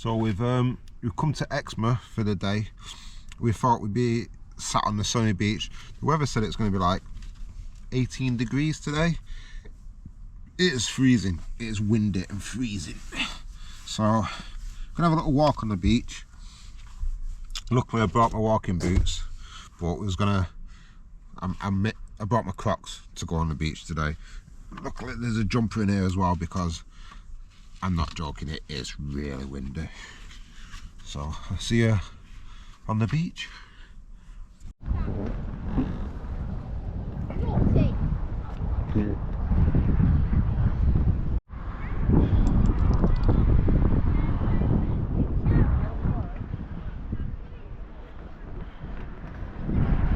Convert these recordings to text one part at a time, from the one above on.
So we've come to Exmouth for the day. We thought we'd be sat on the sunny beach. The weather said it's going to be like 18 degrees today. It is freezing. It is windy and freezing. So I'm gonna have a little walk on the beach. Luckily I brought my walking boots, but I brought my Crocs to go on the beach today. Luckily there's a jumper in here as well, because I'm not joking, it is really windy. So I'll see you on the beach.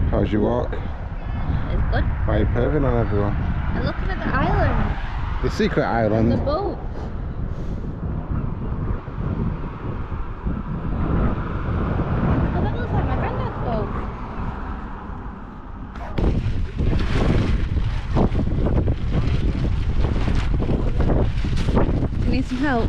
How's your walk? It's good. Why are you perving on everyone? I'm looking at the island. The secret island. And the boat. Oh, that looks like my granddad's boat. Do you need some help?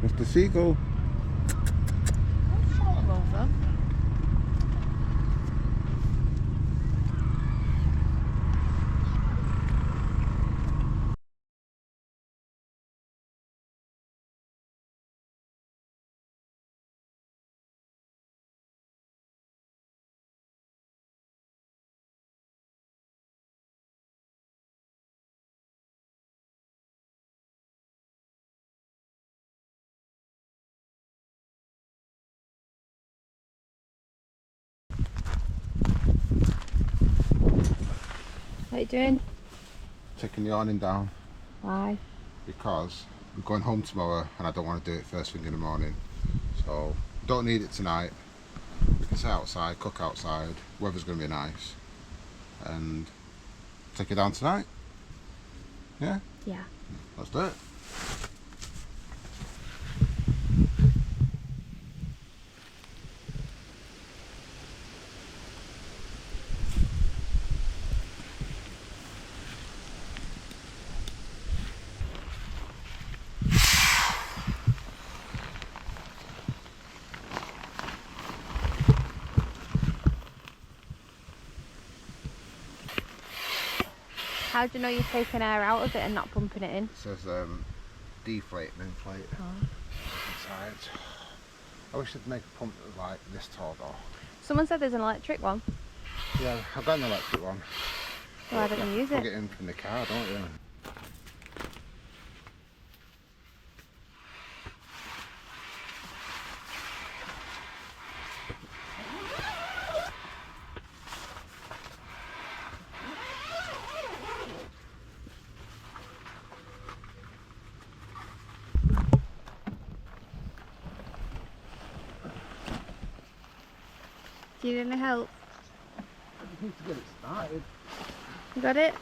Mr. Seagull. What are you doing? Taking the awning down. Why? Because we're going home tomorrow and I don't want to do it first thing in the morning. So don't need it tonight. We can sit outside, cook outside, weather's going to be nice, and take it down tonight. Yeah? Yeah. Let's do it. How do you know you're taking air out of it and not pumping it in? It says deflate and inflate inside. I wish they'd make a pump that was like this tall though. Someone said there's an electric one. Yeah, I've got an electric one. Why don't you use Plug it? it in from the car, don't you? Do you need any help? I just need to get it started. You got it?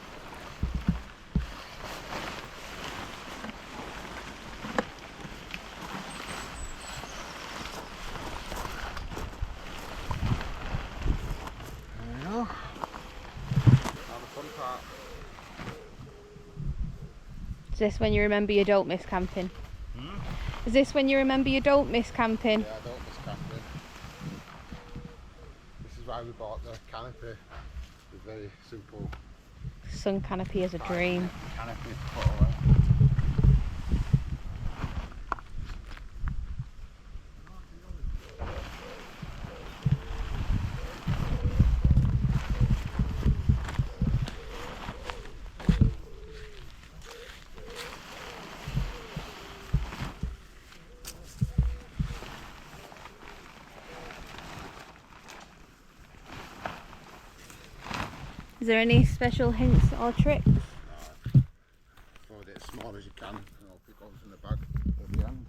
There we go. Now the fun part. Is this when you remember you don't miss camping? Is this when you remember you don't miss camping? Yeah, I don't miss camping. This is why we bought the canopy. It's very simple. Sun canopy is a dream. Canopy to put away. Is there any special hints or tricks? Hold it as small as you can, and I'll pick one from the bag at the end.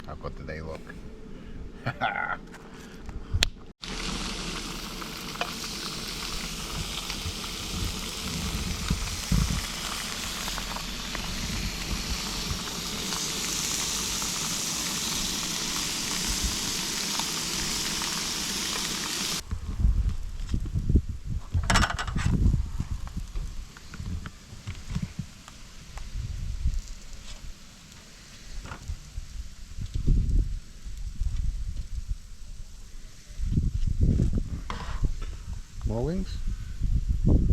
How good do they look? More wings?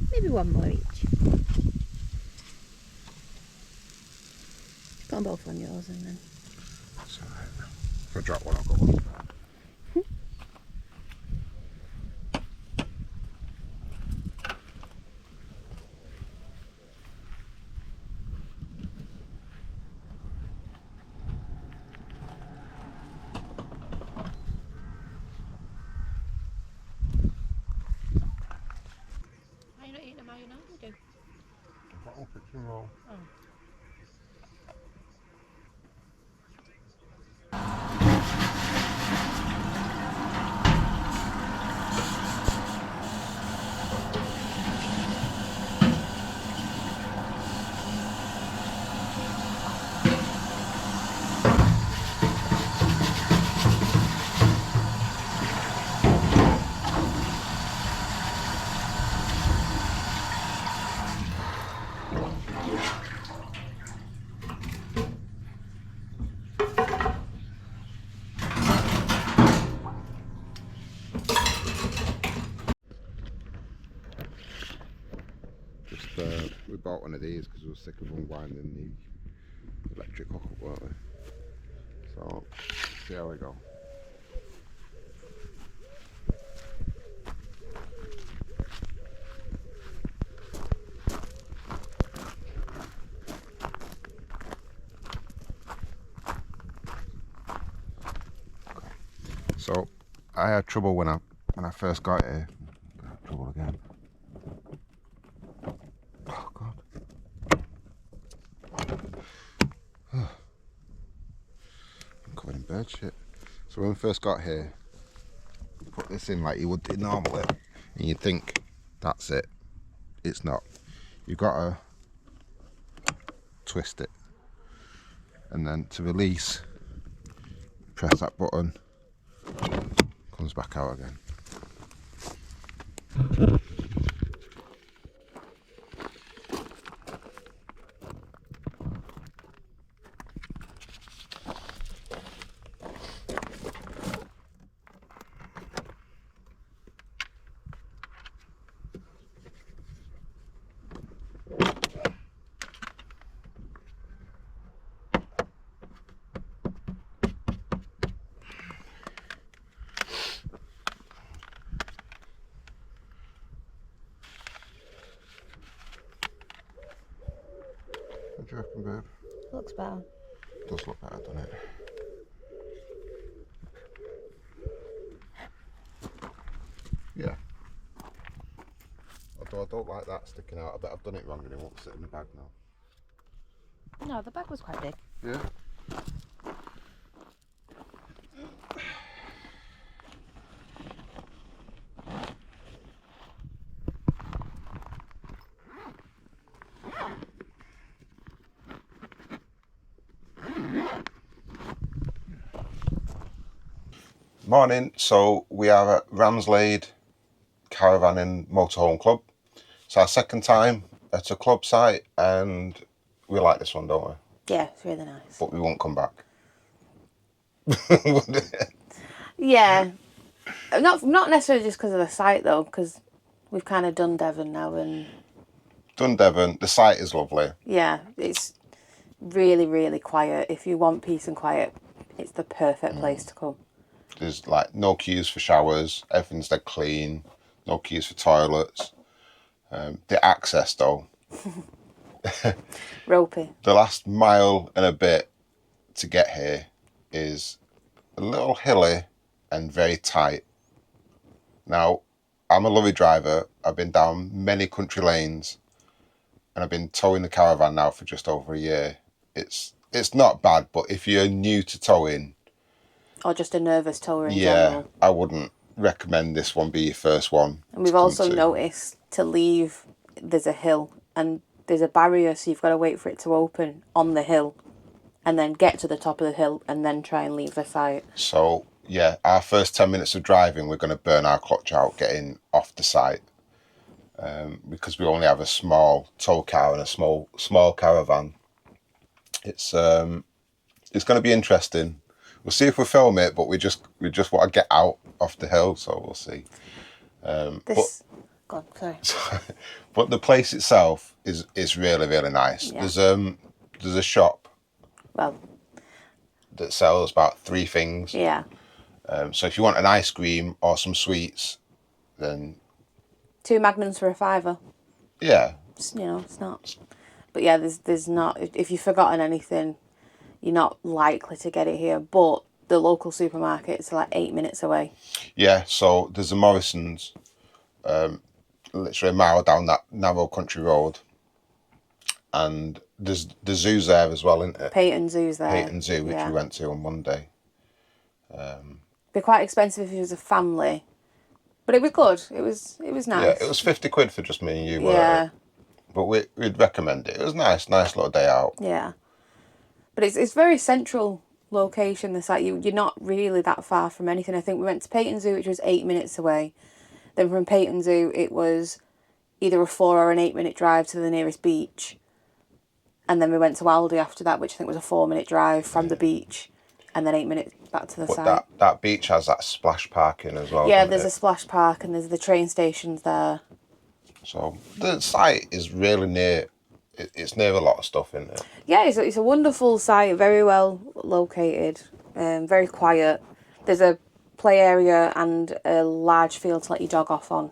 Maybe one more each. Put them both on yours and then. That's alright. If I drop one, I'll go one. Are you not eating them, are you now? You do. I'll pick some roll. Oh. We bought one of these because we were sick of unwinding the electric hookup, weren't we? So, see how we go. So, I had trouble when I first got here. I had trouble again. Oh God. I'm covered in bird shit. So when we first got here, we put this in like you would do normally, and you think that's it. It's not. You've got to twist it, and then to release, press that button. Comes back out again. What do you reckon, babe? Looks better. Does look better, doesn't it? Yeah. Although I don't like that sticking out. I bet I've done it wrong and it won't sit in the bag now. No, the bag was quite big. Yeah. Morning. So we are at Ramslade Caravanning Motorhome Club. It's our second time at a club site, and we like this one, don't we? Yeah, it's really nice. But we won't come back. Yeah, not necessarily just because of the site though, because we've kind of done Devon now, and Done Devon. The site is lovely. yeah, it's really, really quiet. If you want peace and quiet, it's the perfect place to come. There's like no queues for showers. Everything's dead clean. No queues for toilets. The access though. Ropey. The last mile and a bit to get here is a little hilly and very tight. Now, I'm a lorry driver. I've been down many country lanes, and I've been towing the caravan now for just over a year. It's not bad, but if you're new to towing, Or just a nervous tower in general. I wouldn't recommend this one be your first one. And we've also noticed to leave, there's a hill and there's a barrier, so you've got to wait for it to open on the hill and then get to the top of the hill and then try and leave the site. So, yeah, our first 10 minutes of driving, we're going to burn our clutch out getting off the site because we only have a small tow car and a small caravan. It's going to be interesting. We'll see if we film it, but we just want to get out off the hill, so we'll see. God, sorry. But the place itself is really, really nice. Yeah. There's a shop. Well, that sells about 3 things. Yeah. So if you want an ice cream or some sweets, then 2 Magnums for a £5. yeah, It's not. But yeah, there's not. If you've forgotten anything, you're not likely to get it here. But the local supermarkets are like 8 minutes away. Yeah. So there's a Morrison's, literally a mile down that narrow country road, and there's the zoo's there as well, isn't it? Peyton Zoo's there. Peyton Zoo, which we went to on Monday. Be quite expensive if it was a family, but it was good. It was nice. Yeah, it was 50 quid for just me and you. Yeah. But we'd recommend it. It was nice little day out. Yeah. But it's very central location, the site. You're not really that far from anything. I think we went to Peyton Zoo, which was 8 minutes away. Then from Peyton Zoo, it was either a 4 or an 8 minute drive to the nearest beach. And then we went to Aldi after that, which I think was a 4-minute drive from the beach. And then 8 minutes back to the site. But that beach has that splash parking as well. Yeah, there's a splash park and there's the train stations there. So the site is really near. It's near a lot of stuff, isn't it? Yeah, it's a wonderful site, very well located, very quiet. There's a play area and a large field to let your dog off on.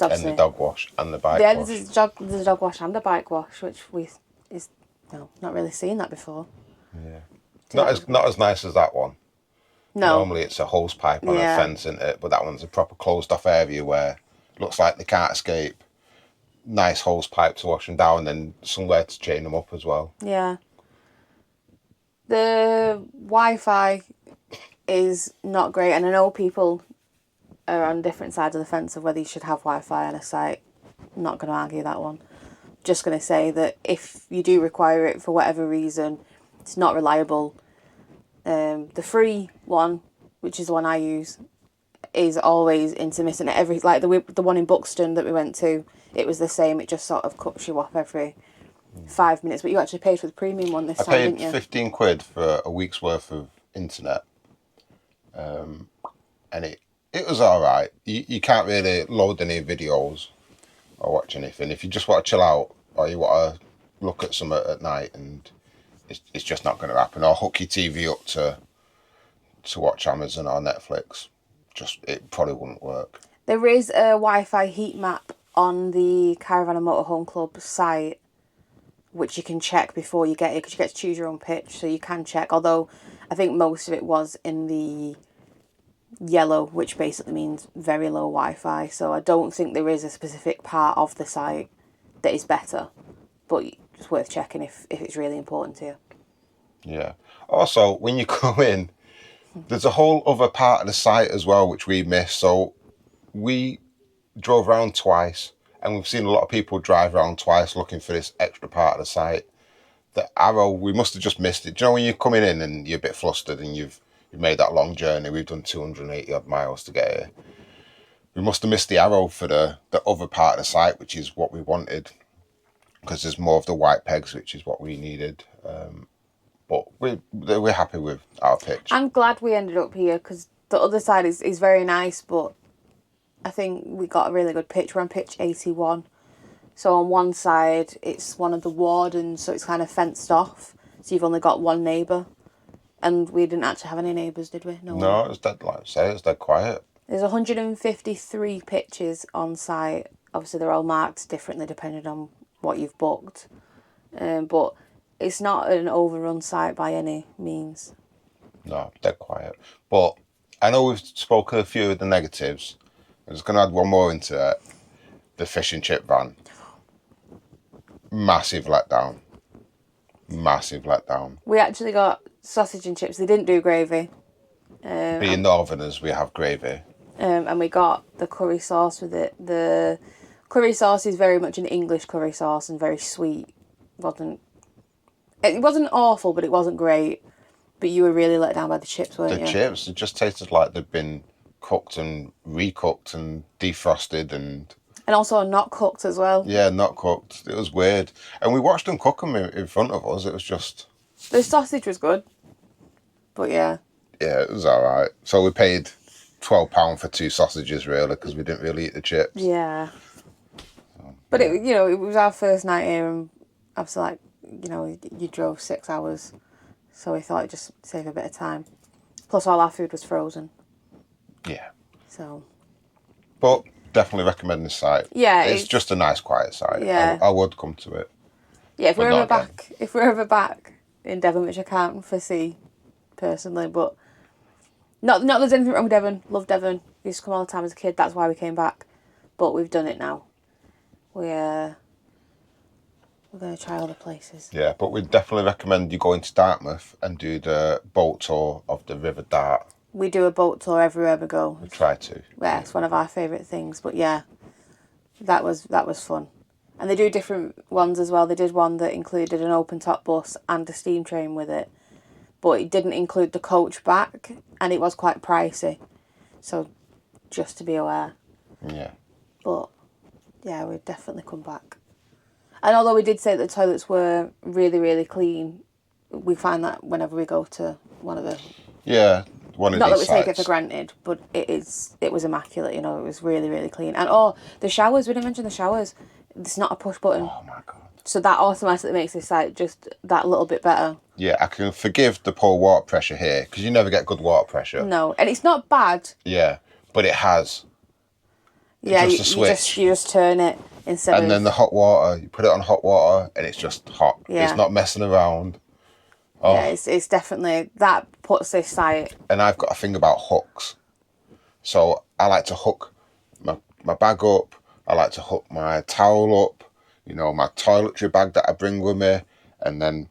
And the dog wash and the bike wash. Yeah, there's a dog wash and a bike wash, which not really seen that before. Yeah. Not as nice as that one. No. Normally it's a hose pipe on a fence, isn't it? But that one's a proper closed off area where it looks like they can't escape. Nice hose pipe to wash them down, and then somewhere to chain them up as well. Yeah. The Wi-Fi is not great, and I know people are on different sides of the fence of whether you should have Wi-Fi on a site. I'm not going to argue that one. Just going to say that if you do require it for whatever reason, it's not reliable. The free one, which is the one I use, is always intermittent. The one in Buxton that we went to, it was the same. It just sort of cuts you off every 5 minutes. But you actually paid for the premium one this time, didn't you? I paid 15 quid for a week's worth of internet, and it was all right. You can't really load any videos or watch anything. If you just want to chill out or you want to look at something at night, and it's just not going to happen. Or hook your TV up to watch Amazon or Netflix. It probably wouldn't work. There is a Wi-Fi heat map on the Caravan and Motorhome Club site, which you can check before you get it, because you get to choose your own pitch, so you can check. Although I think most of it was in the yellow, which basically means very low Wi-Fi. So I don't think there is a specific part of the site that is better, but it's worth checking if it's really important to you. Yeah. Also, when you go in, there's a whole other part of the site as well, which we missed. So we drove around twice, and we've seen a lot of people drive around twice looking for this extra part of the site. The arrow, we must have just missed it. Do you know when you're coming in and you're a bit flustered and you've made that long journey? We've done 280 odd miles to get here. we must have missed the arrow for the other part of the site, which is what we wanted, because there's more of the white pegs, which is what we needed. But we're happy with our pitch. I'm glad we ended up here, because the other side is very nice, but I think we got a really good pitch. We're on pitch 81. So on one side, it's one of the wardens, so it's kind of fenced off. So you've only got one neighbour. And we didn't actually have any neighbours, did we? No, it was dead, like I say, it was dead quiet. There's 153 pitches on site. Obviously, they're all marked differently depending on what you've booked. But it's not an overrun site by any means. No, dead quiet. But I know we've spoken a few of the negatives. I'm just going to add one more into it. The fish and chip van. Massive letdown. Massive letdown. We actually got sausage and chips. They didn't do gravy. Being northerners, we have gravy. And we got the curry sauce with it. The curry sauce is very much an English curry sauce and very sweet. It wasn't awful, but it wasn't great. But you were really let down by the chips, weren't you? The chips, it just tasted like they'd been cooked and recooked and defrosted and also not cooked as well. Yeah, not cooked. It was weird. And we watched them cook them in front of us. It was just... The sausage was good. But yeah. Yeah, it was all right. So we paid £12 for 2 sausages, really, because we didn't really eat the chips. Yeah. But, it was our first night here, and obviously, you drove 6 hours. So we thought it'd just save a bit of time. Plus, all our food was frozen. Yeah. So... But... Definitely recommend this site. Yeah, it's just a nice, quiet site. Yeah, I would come to it. Yeah, if we're ever back in Devon, which I can't foresee personally, but not there's anything wrong with Devon. Love Devon. Used to come all the time as a kid. That's why we came back. But we've done it now. We're going to try other places. Yeah, but we'd definitely recommend you go into Dartmouth and do the boat tour of the River Dart. We do a boat tour everywhere we go. We try to. Yeah, it's one of our favourite things. But yeah, that was fun. And they do different ones as well. They did one that included an open top bus and a steam train with it. But it didn't include the coach back, and it was quite pricey. So just to be aware. Yeah. But yeah, we'd definitely come back. And although we did say that the toilets were really, really clean, we find that whenever we go to one of the... Yeah. Not that we take it for granted, but it was immaculate, it was really, really clean. And the showers, we didn't mention the showers. It's not a push button. Oh my God. So that automatically makes this site just that little bit better. Yeah, I can forgive the poor water pressure here, because you never get good water pressure. No, and it's not bad. Yeah, but it has. Yeah, just a switch. You just turn it instead of... And then the hot water, you put it on hot water and it's just hot. Yeah. It's not messing around. Oh. Yeah, it's definitely... That puts this site... And I've got a thing about hooks. So I like to hook my bag up. I like to hook my towel up. My toiletry bag that I bring with me. And then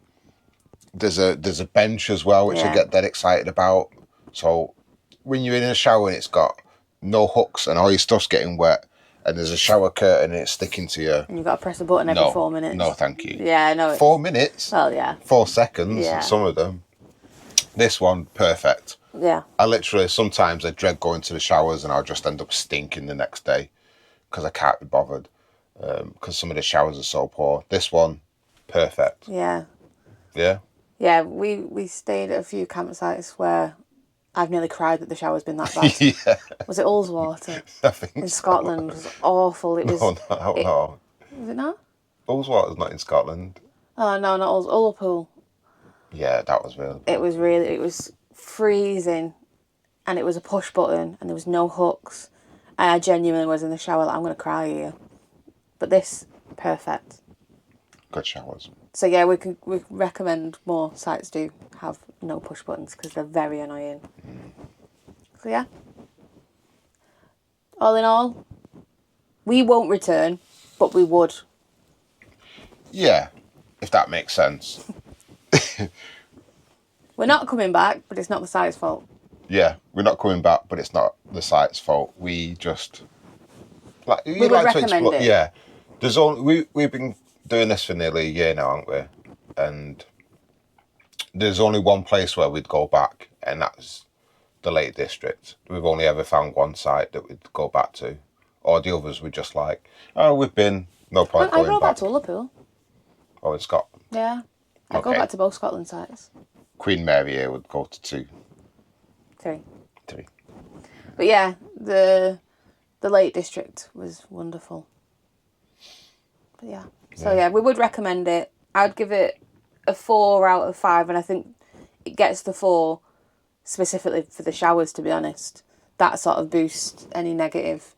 there's a bench as well, which I get dead excited about. So when you're in a shower and it's got no hooks and all your stuff's getting wet, and there's a shower curtain and it's sticking to you. And you've got to press a button every 4 minutes. No, thank you. Yeah, no. 4 minutes? Well, yeah. 4 seconds, yeah. Some of them. This one, perfect. Yeah. Sometimes I dread going to the showers and I'll just end up stinking the next day because I can't be bothered because some of the showers are so poor. This one, perfect. Yeah. Yeah? Yeah, we stayed at a few campsites where I've nearly cried that the shower's been that bad. Yeah. Was it Ullswater? I think in so. Scotland? It was awful. It was... No. Was it not? Ullswater's not in Scotland. Oh, no, not Ullapool. Yeah, that was really bad. It was freezing, and it was a push button, and there was no hooks, and I genuinely was in the shower like, I'm going to cry here. But this, perfect. Good showers. So yeah, we recommend more sites do have no push buttons because they're very annoying. So yeah. All in all, we won't return, but we would. Yeah, if that makes sense. We're not coming back, but it's not the site's fault. Yeah, we're not coming back, but it's not the site's fault. We just we would recommend it. Yeah, we've been doing this for nearly a year now, haven't we? And there's only one place where we'd go back, and that's the Lake District. We've only ever found one site that we'd go back to. Or the others were just like, oh, we've been, no point I going go back back. to Ullapool. Oh, in Scotland. Yeah. I go Okay. back to both Scotland sites. Queen Mary here would go to 2. 3. 3. But yeah, the Lake District was wonderful. But yeah. So yeah, we would recommend it. I'd give it a 4 out of 5, and I think it gets the 4 specifically for the showers, to be honest. That sort of boosts any negative.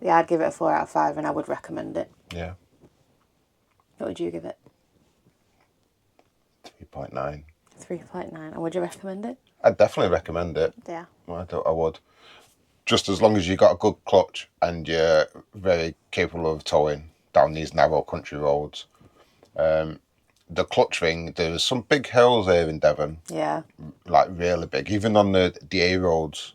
Yeah, I'd give it a 4 out of 5, and I would recommend it. Yeah. What would you give it? 3.9. 3.9. And would you recommend it? I'd definitely recommend it. Yeah. I would. Just as long as you got a good clutch and you're very capable of towing down these narrow country roads. The clutch ring, there's some big hills here in Devon. Yeah. Like really big. Even on the A roads.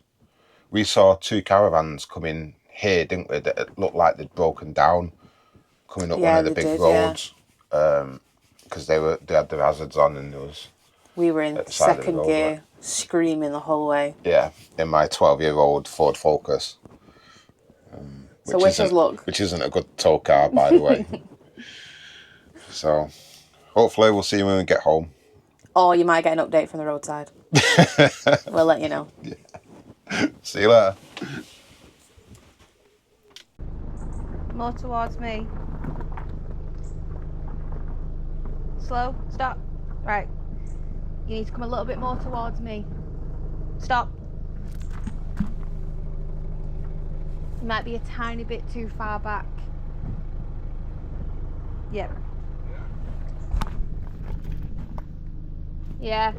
We saw 2 caravans coming here, didn't we? That looked like they'd broken down coming up one of the big roads. Because they had their hazards on, and there was... We were in second gear, screaming the whole way. Yeah, in my 12-year-old Ford Focus. So wish us luck. Which isn't a good tow car, by the way. So, hopefully we'll see you when we get home. Or you might get an update from the roadside. We'll let you know. Yeah. See you later. More towards me. Slow. Stop. Right. You need to come a little bit more towards me. Stop. You might be a tiny bit too far back. Yep. Yeah.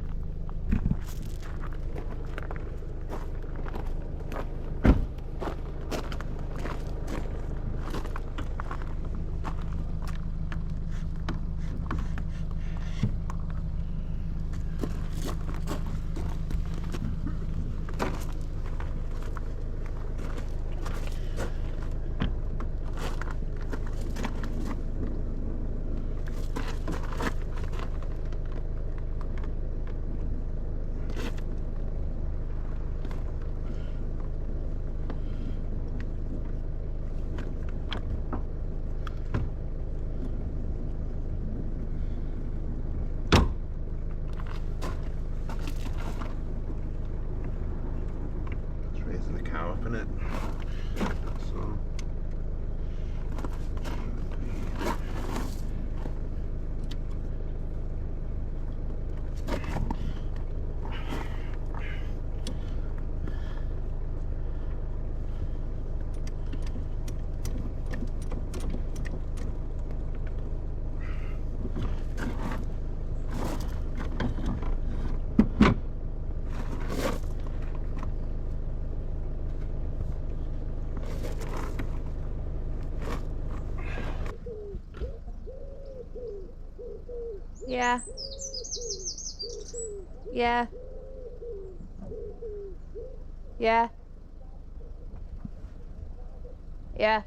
Raising the car up in it. So. Yeah. Yeah. Yeah. Yeah.